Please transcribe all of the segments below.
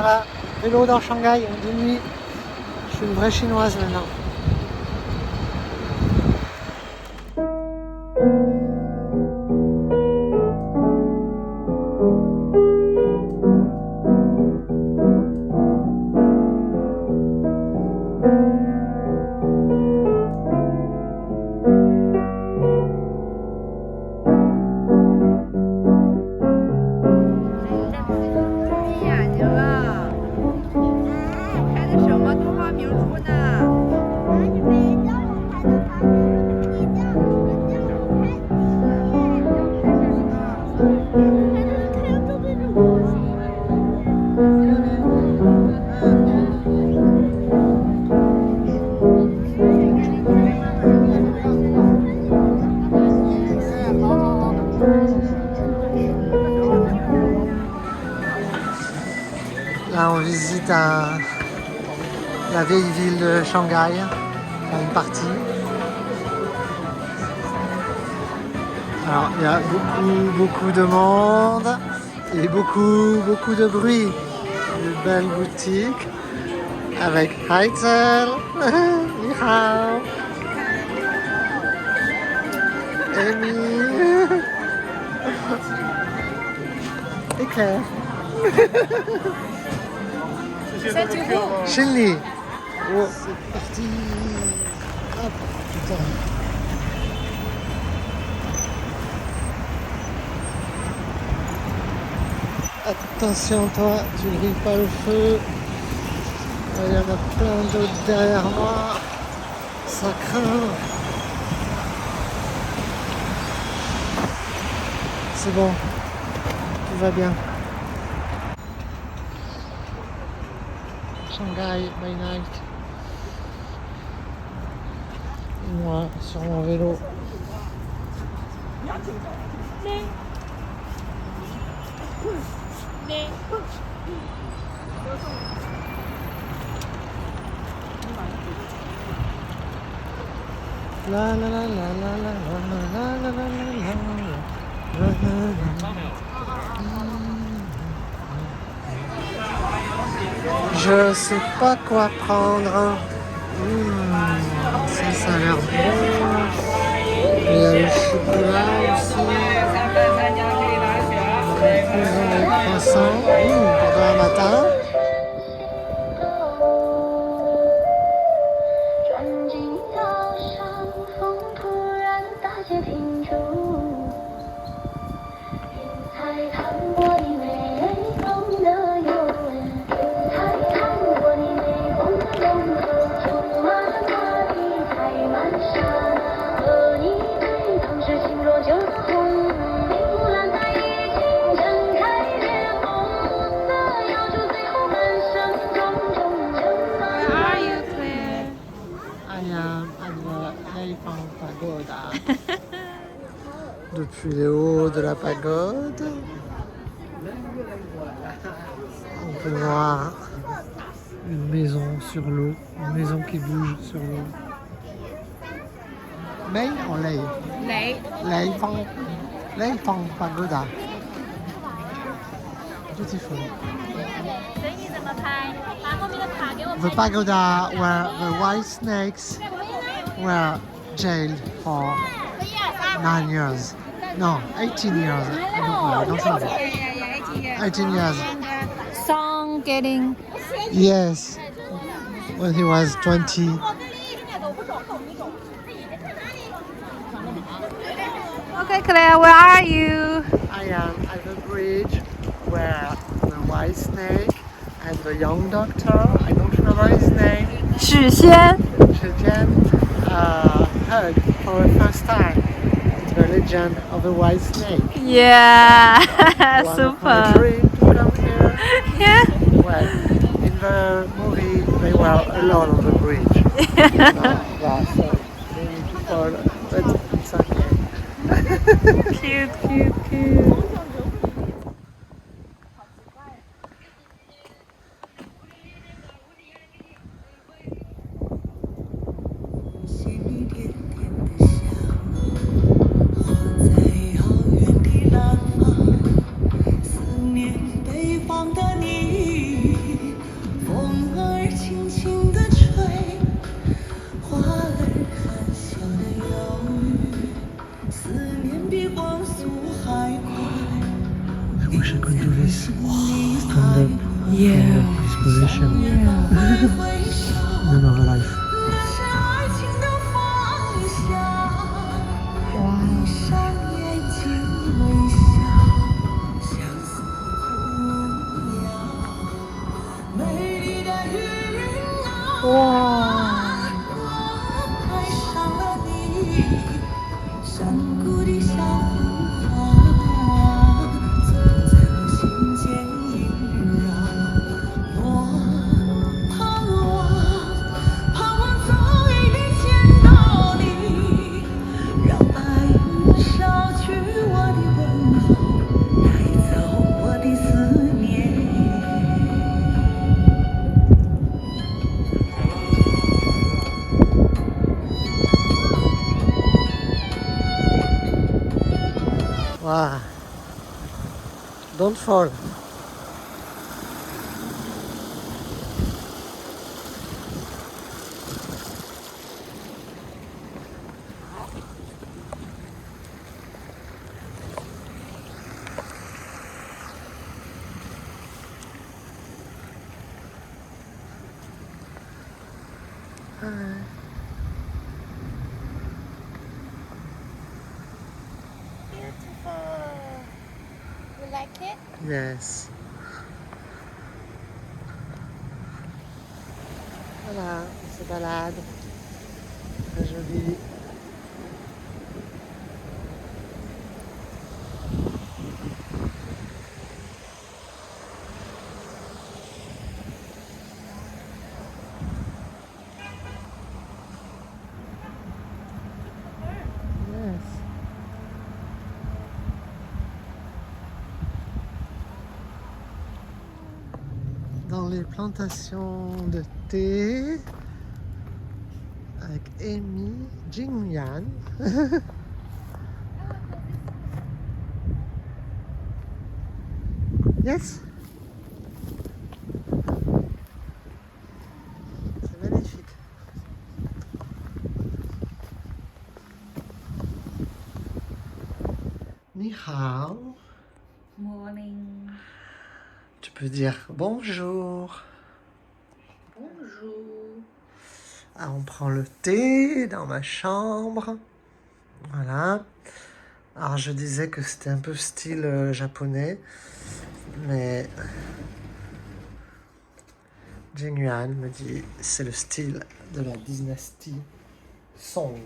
Voilà, vélo dans Shanghai, de nuit. Je suis une vraie chinoise maintenant. Là, on visite la vieille ville de Shanghai, enfin, une partie. Alors, il y a beaucoup de monde et beaucoup de bruit. Une belle boutique avec Heizel, Ni hao, Amy et Claire. Shinli. Oh, c'est parti. Hop, putain. Attention toi, tu ne grilles pas le feu. Il y en a plein d'autres derrière moi. Ça craint. C'est bon. Tout va bien. Shanghai by night. Et moi sur mon vélo. La la la la la la la la la la la. Je sais pas quoi prendre. Ça a l'air bon. Il y a le chocolat aussi. Les croissants. Pour demain matin. Depuis les hauts de la pagode, on peut voir une maison sur l'eau, une maison qui bouge sur l'eau. Mei ou Lei? Lei Fang Pagoda. Beautiful. The pagoda where the white snakes were jailed for 9 years. No, 18 years. I don't know. 18 years. Song getting. Yes. When he was 20. Okay, Claire, where are you? I am at the bridge where the white snake and the young doctor, I don't remember his name, Shi Xian. heard for the first time the legend of the white snake. Yeah, One of my super. dreams to come here. Yeah. Well, in the movie they were alone on the bridge. That's many people, but it's okay. Cute. I wish I could do this. Stand up from this position. Another life. Wow. Don't fall. Beautiful. You like it? Yes. Voilà, on se balade. Très joli. Yes. Dans les plantations de thé avec Amy Jingyan. Yes. C'est magnifique. Ni hao. Morning. Tu peux dire bonjour. Bonjour. Ah, on prend le thé dans ma chambre. Voilà. Alors je disais que c'était un peu style japonais, mais Jing Yuan me dit c'est le style de la dynastie Song.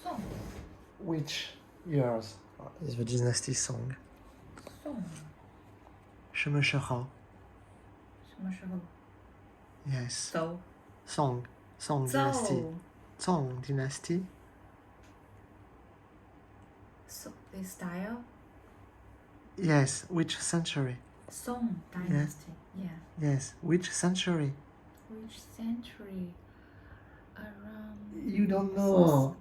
Song. Which years is the dynasty Song? Song. 什么时候？什么时候？ Yes. 走。 Song. Song dynasty. Song dynasty. So, the style. Yes. Which century? Song dynasty. Yeah. Yes. Which century? Which century? Around. You don't know.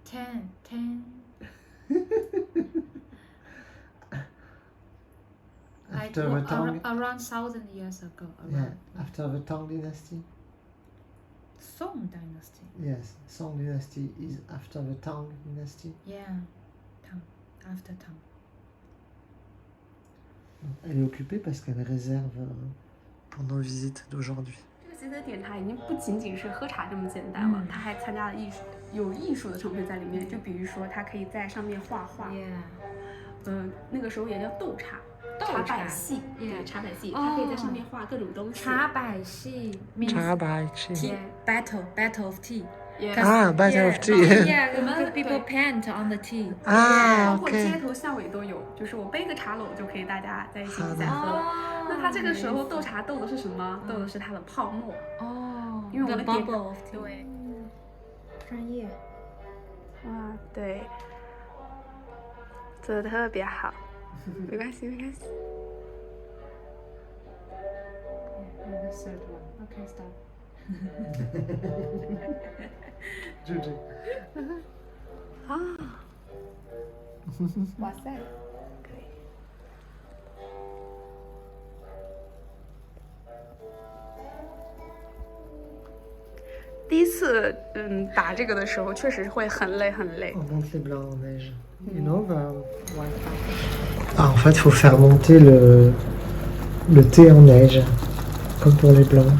10. After the Tang. Around 1,000 years ago. Yeah. Around. After the Tang dynasty. Song dynasty. Yes. Song dynasty is after the Tang dynasty. Yeah. Tang. After Tang. Elle est occupée parce qu'elle réserve pour nos visites d'aujourd'hui. 这个吉德点它已经不仅仅是喝茶这么简单了，它还参加了有艺术的成分在里面。就比如说，它可以在上面画画， Yeah. 那个时候也叫斗茶，斗茶茶百戏， Yeah. 对，茶百戏，哦它可以在上面画各种东西。茶百戏 means 茶百戏 tea. Battle of tea. Yeah. Ah, Battle of Tea. Yeah, people paint on the tea. 啊包括街，OK。头巷尾都有，就是我背个茶篓就可以大家在一起好的比赛喝。哦那它这个时候斗茶斗的是什么？斗的是它的泡沫。哦，因为我 the 们点 bubble of tea. 对，专业。哇，对，做的特别好，没关系，没关系。 The third one. Okay, stop. 就这个。哇塞，可以。第一次打这个的时候，确实会很累很累。 On monte les blancs en neige. You know, Ah, en fait, il faut faire monter le thé en neige, comme pour les blancs.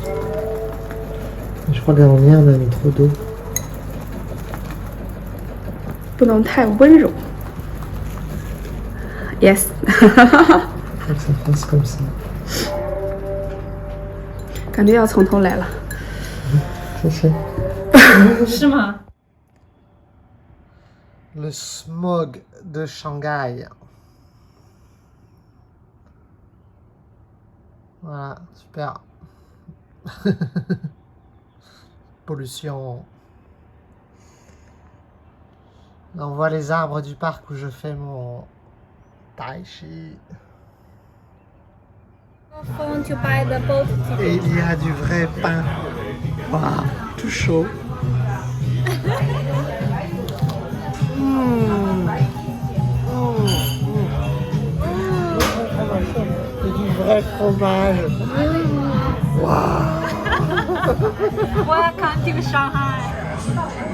Je crois que l'an dernier, on a mis trop d'eau. 不能太温柔。Yes 。 Faut que ça fasse comme ça. 感觉要从头来了。Ça c'est. 是吗？ Le smog de Shanghai. Voilà, super. Pollution. Là, on voit les arbres du parc où je fais mon tai chi. Phone to buy the boat ticket. Et il y a du vrai pain. Waouh, tout chaud. C'est du vrai fromage. Welcome to Shanghai.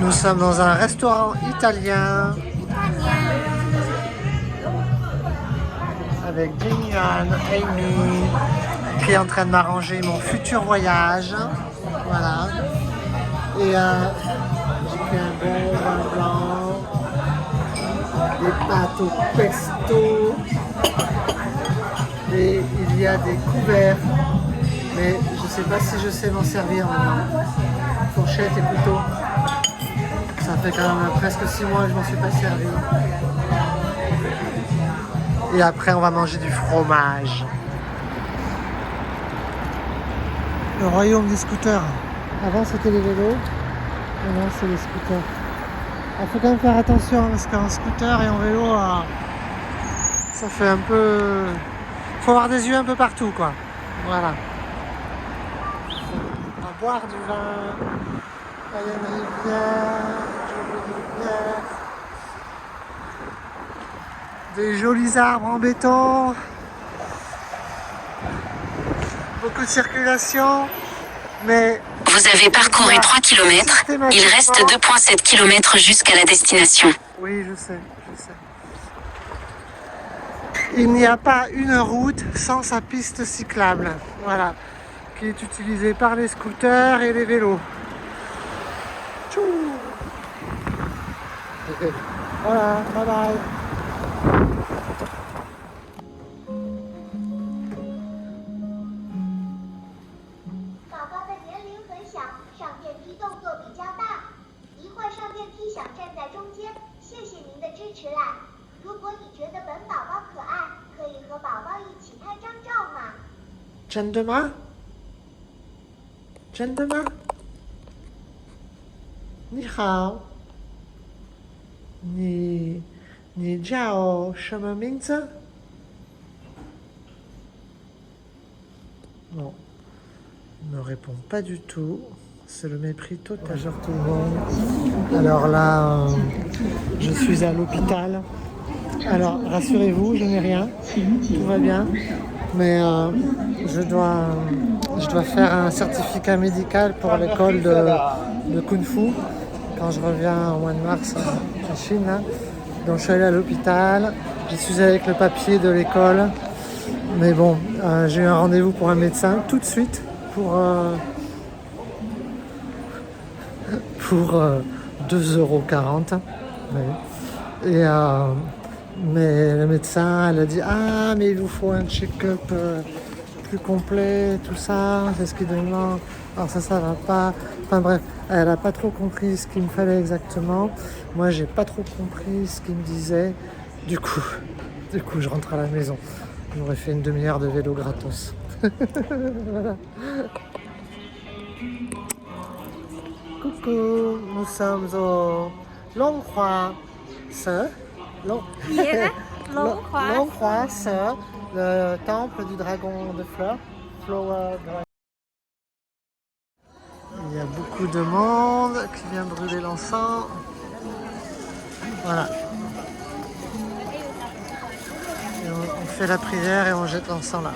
Nous sommes dans un restaurant italien avec Jingyan, Amy, qui est en train de m'arranger mon futur voyage. Voilà. Et j'ai fait un bon vin blanc, des pâtes au pesto. Et il y a des couverts, mais je ne sais pas si je sais m'en servir maintenant. Fourchette et couteau. Ça fait quand même presque 6 mois que je m'en suis pas servi. Et après on va manger du fromage. Le royaume des scooters. Avant c'était les vélos, maintenant c'est les scooters. Il faut quand même faire attention parce qu'en scooter et en vélo, ça fait un peu... Faut avoir des yeux un peu partout quoi. Voilà. On va boire du vin. Là, il y a une rivière, une jolie rivière. Des jolis arbres en béton. Beaucoup de circulation. Mais vous avez parcouru 3 km. Il reste 2,7 km jusqu'à la destination. Oui, je sais. Il n'y a pas une route sans sa piste cyclable. Voilà. Qui est utilisée par les scooters et les vélos. Tchou. Voilà, bye bye. Gentlemen? Gentlemen? Ni hao. Ni jiao sheme mingzi? Non. Il ne répond pas du tout. C'est le mépris total. Bonjour tout le monde. Alors là, je suis à l'hôpital. Alors, rassurez-vous, je n'ai rien. Tout va bien. Mais je dois faire un certificat médical pour l'école de Kung Fu quand je reviens au mois de mars en Chine. Là. Donc je suis allé à l'hôpital, j'y suis avec le papier de l'école. Mais bon, j'ai eu un rendez-vous pour un médecin tout de suite pour 2,40 €. Oui. Et mais le médecin, elle a dit « Ah, mais il vous faut un check-up plus complet, tout ça, c'est ce qui demande. Alors ça va pas. » Enfin bref, elle n'a pas trop compris ce qu'il me fallait exactement. Moi, j'ai pas trop compris ce qu'il me disait. Du coup, je rentre à la maison. J'aurais fait une demi-heure de vélo gratos. Voilà. Coucou, nous sommes au Longhua Se. Longhua Se, le temple du dragon de fleurs. Il y a beaucoup de monde qui vient brûler l'encens. Voilà. Et on fait la prière et on jette l'encens là.